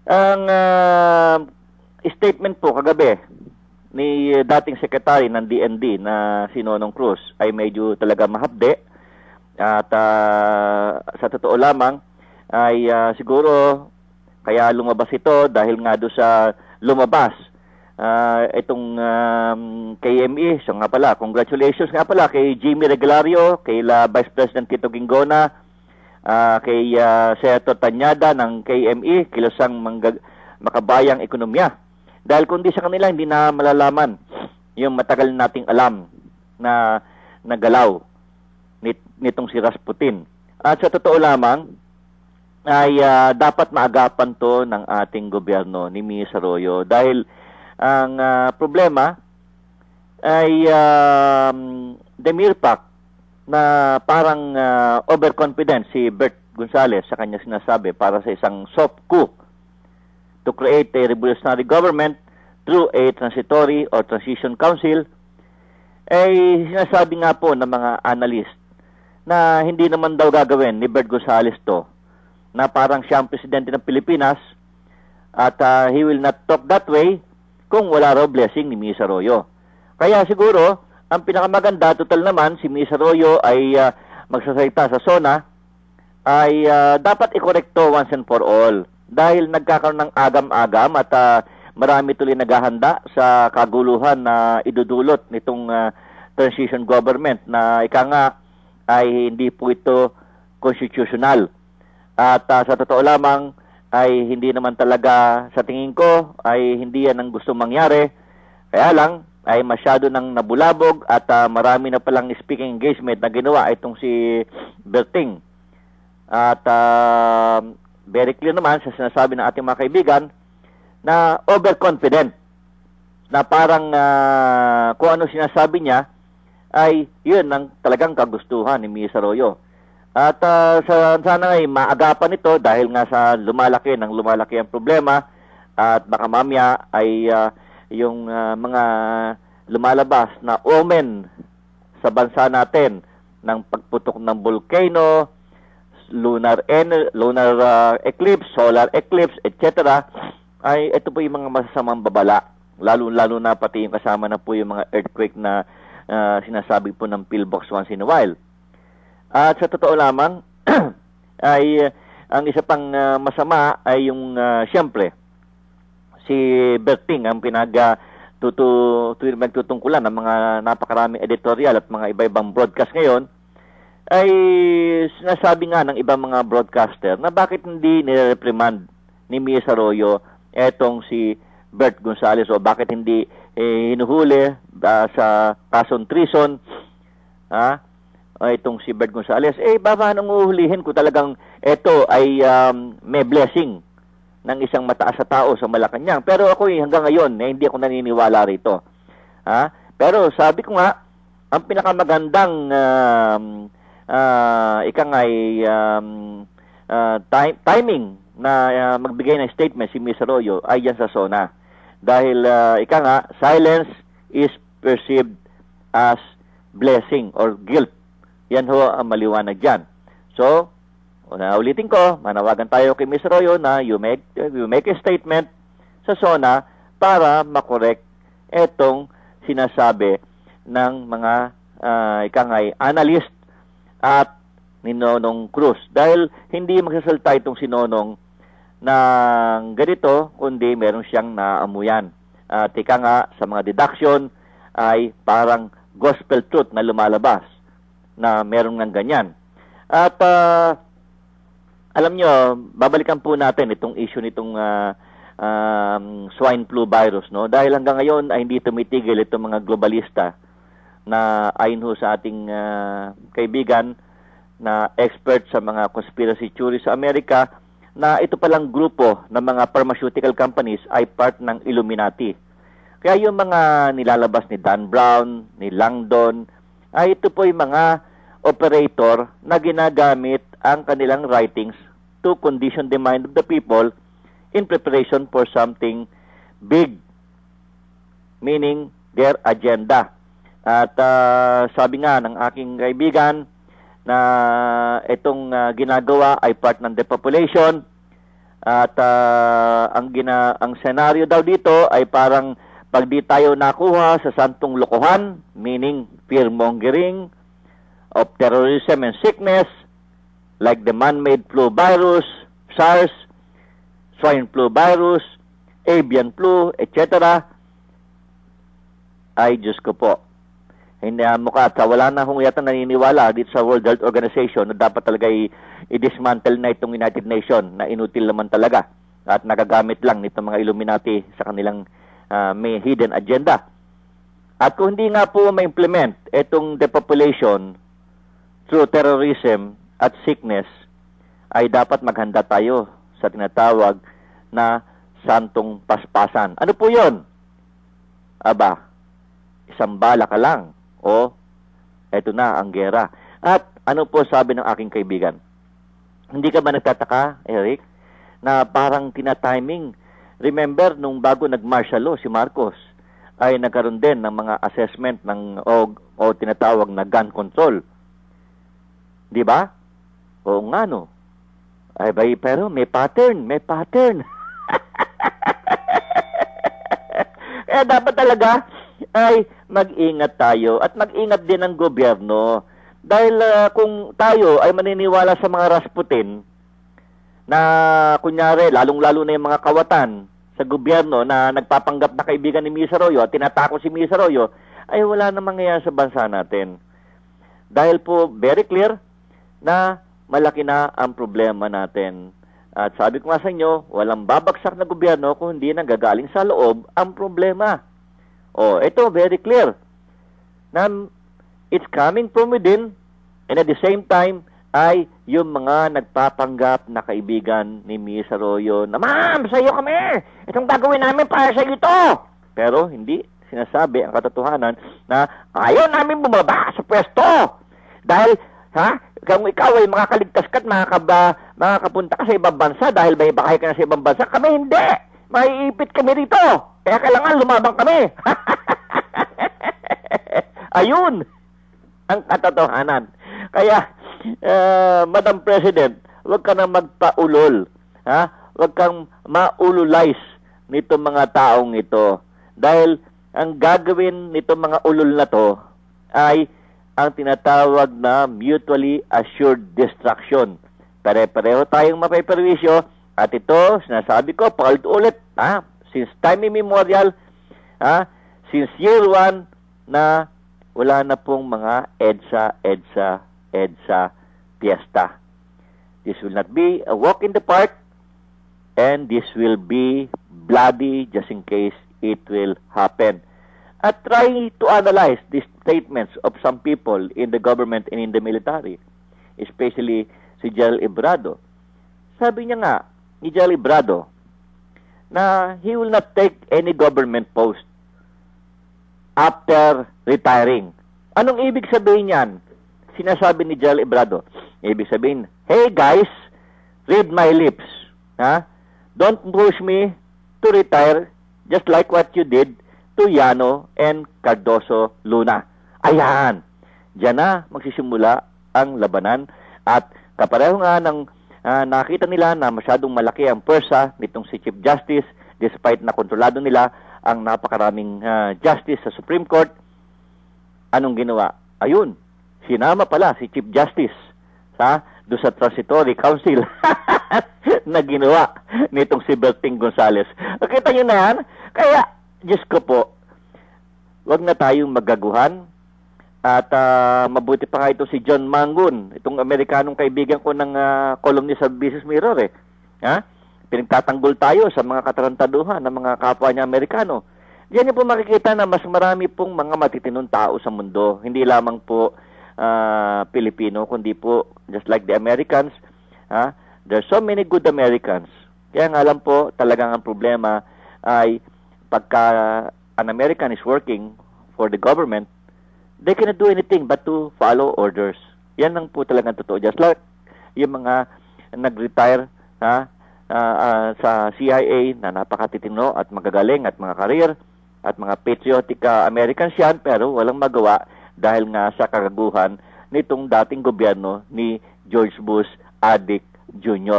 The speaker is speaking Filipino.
Ang statement po kagabi ni dating secretary ng DND na si Nonong Cruz ay medyo talaga mahapde at sa totoo lamang ay siguro kaya lumabas ito dahil nga doon sa lumabas itong KME. So nga pala, congratulations nga pala kay Jimmy Regalario, kay Vice President Tito Ginggona, kay Senator Tanyada ng KME, kilusang makabayang ekonomiya. Dahil kundi sa kanila, hindi na malalaman yung matagal nating alam na nagalaw nitong si Rasputin. At sa totoo lamang, ay dapat maagapan to ng ating gobyerno ni Mia Arroyo. Dahil ang problema ay the mere fact na parang overconfident si Bert Gonzales sa kanya sinasabi para sa isang soft coup to create a revolutionary government through a transitory or transition council, ay sinasabi nga po ng mga analyst na hindi naman daw gagawin ni Bert Gonzales to, na parang siya ang presidente ng Pilipinas at he will not talk that way kung wala raw blessing ni Mia Arroyo. Kaya siguro, ang pinakamaganda, total naman, si Mia Arroyo ay magsasalita sa SONA, ay dapat i-correcto once and for all. Dahil nagkakaroon ng agam-agam at marami tuloy naghahanda sa kaguluhan na idudulot nitong transition government na ika nga ay hindi po ito constitutional. At sa totoo lamang ay hindi naman talaga sa tingin ko ay hindi yan ang gusto mangyari. Kaya lang ay masyado nang nabulabog at marami na palang speaking engagement na ginawa itong si Berting. At very clear naman sa sinasabi ng ating mga kaibigan na overconfident na parang kung ano sinasabi niya ay yun ang talagang kagustuhan ni Mia Arroyo. At sana ay maagapan ito dahil nga sa lumalaki ang problema at baka mamaya ay yung mga lumalabas na omen sa bansa natin ng pagputok ng volcano, lunar eclipse, solar eclipse, etc. ay ito po yung mga masasamang babala. Lalo na pati yung kasama na po yung mga earthquake na sinasabi po ng pillbox once in a while. At sa totoo lamang, ay ang isa pang masama ay yung siyempre, si Berting ang magtutungkulan ng mga napakaraming editorial at mga iba-ibang broadcast ngayon, ay sinasabi nga ng ibang mga broadcaster na bakit hindi nire-reprimand ni Mia Arroyo etong si Bert Gonzales o bakit hindi hinuhuli sa kasong treason itong si Bert Gonzales. Baka nang uhulihin ko talagang ito ay may blessing ng isang mataas sa tao sa Malacanang. Pero ako hanggang ngayon hindi ako naniniwala rito. Pero sabi ko nga, ang pinakamagandang timing na magbigay ng statement si Mia Arroyo ay yan sa SONA. Dahil silence is perceived as blessing or guilt. Yan ho ang maliwanag dyan. So, ulitin ko, manawagan tayo kay Mia Arroyo na you make a statement sa SONA para makorek etong sinasabi ng mga analyst at ni Nonong Cruz. Dahil hindi magsasalta itong si Nonong ng ganito, kundi meron siyang naamuyan. At sa mga deduction ay parang gospel truth na lumalabas na meron ng ganyan. At alam nyo, babalikan po natin itong issue nitong swine flu virus, no? Dahil hanggang ngayon ay hindi tumitigil itong mga globalista na ayon ho sa ating kaibigan na expert sa mga conspiracy theories sa Amerika, na ito palang grupo ng mga pharmaceutical companies ay part ng Illuminati. Kaya yung mga nilalabas ni Dan Brown, ni Langdon, ay ito po yung mga operator na ginagamit ang kanilang writings to condition the mind of the people in preparation for something big, meaning their agenda. At sabi nga ng aking kaibigan na itong ginagawa ay part ng depopulation At ang senaryo daw dito ay parang pag di tayo nakuha sa santong lokohan, meaning fear-mongering of terrorism and sickness, like the man-made flu virus, SARS, swine flu virus, avian flu, etc., ay Diyos ko po. Hindi mukha at wala na hong yata naniniwala dito sa World Health Organization na dapat talaga i-dismantle na itong United Nations na inutil naman talaga at nagagamit lang nitong mga Illuminati sa kanilang may hidden agenda. At kung hindi nga po ma-implement itong depopulation through terrorism at sickness, ay dapat maghanda tayo sa tinatawag na santong paspasan. Ano po yun? Aba, isang bala ka lang. O, eto na ang gera. At ano po sabi ng aking kaibigan? Hindi ka ba nagtataka, Eric, na parang tina-timing? Remember, nung bago nag-martial law si Marcos, ay nagkaroon din ng mga assessment ng o tinatawag na gun control. Di ba? Oo nga, no? Ay, pero may pattern. Kaya dapat talaga ay mag-ingat tayo at mag-ingat din ang gobyerno. Dahil kung tayo ay maniniwala sa mga Rasputin na kunyari, lalong-lalo na yung mga kawatan sa gobyerno na nagpapanggap na kaibigan ni Miss Arroyo at tinatako si Miss Arroyo, ay wala na mangyayari sa bansa natin. Dahil po, very clear na malaki na ang problema natin. At sabi ko nga sa inyo, walang babagsak na gobyerno kung hindi nanggagaling sa loob ang problema. Ito, very clear. Na it's coming from within, and at the same time, ay yung mga nagpapanggap na kaibigan ni Miss Arroyo na, "Ma'am, sa iyo kami! Itong gagawin namin para sa iyo ito!" Pero hindi sinasabi ang katotohanan na ayaw namin bumaba sa pwesto. Dahil, kung ikaw ay makakaligtas ka at makakapunta ka sa ibang bansa dahil may bakay ka na sa ibang bansa, kami hindi! Maiipit kami rito! Kaya kailangan lumabang kami. Ayun ang katotohanan. Kaya, Madam President, huwag ka na magpaulol. Huwag kang maululize nitong mga taong ito. Dahil ang gagawin nitong mga ulol na to ay ang tinatawag na mutually assured destruction. Pare-pareho tayong mapiperwisyo. At ito, sinasabi ko, paulit-ulit, since time immemorial, since year 1, na wala na pong mga EDSA fiesta. This will not be a walk in the park, and this will be bloody just in case it will happen. At try to analyze these statements of some people in the government and in the military, especially si General Ebrado. Sabi niya nga, ni General Ebrado, na he will not take any government post after retiring. Anong ibig sabihin niyan? Sinasabi ni General Ebrado. Ibig sabihin, "Hey guys, read my lips. Don't push me to retire just like what you did to Yano and Cardoso Luna." Ayan. Diyan na magsisimula ang labanan at kapareho nga ng nakita nila na masyadong malaki ang pwersa nitong si Chief Justice despite na kontrolado nila ang napakaraming justice sa Supreme Court. Anong ginawa? Ayun, sinama pala si Chief Justice do sa Transitory Council na ginawa nitong si Berting Gonzales. Nakita nyo na yan? Kaya, Diyos ko po, wag na tayong magaguhan. At mabuti pa nga ito si John Mangun, itong Amerikanong kaibigan ko ng columnist sa Business Mirror. Pinagtatanggol tayo sa mga katarantaduhan ng mga kapwa niya Amerikano. Diyan niyo po makikita na mas marami pong mga matitinong tao sa mundo. Hindi lamang po Pilipino, kundi po just like the Americans. There's so many good Americans. Kaya nga lang po, talagang ang problema ay pagka an American is working for the government, they cannot do anything but to follow orders. Yan lang po talagang totoo. Just like yung mga nag-retire sa CIA na napakatitino at magagaling at mga career at mga patriotic Americans yan, pero walang magawa dahil nga sa kagaguhan nitong dating gobyerno ni George Bush Adik Jr.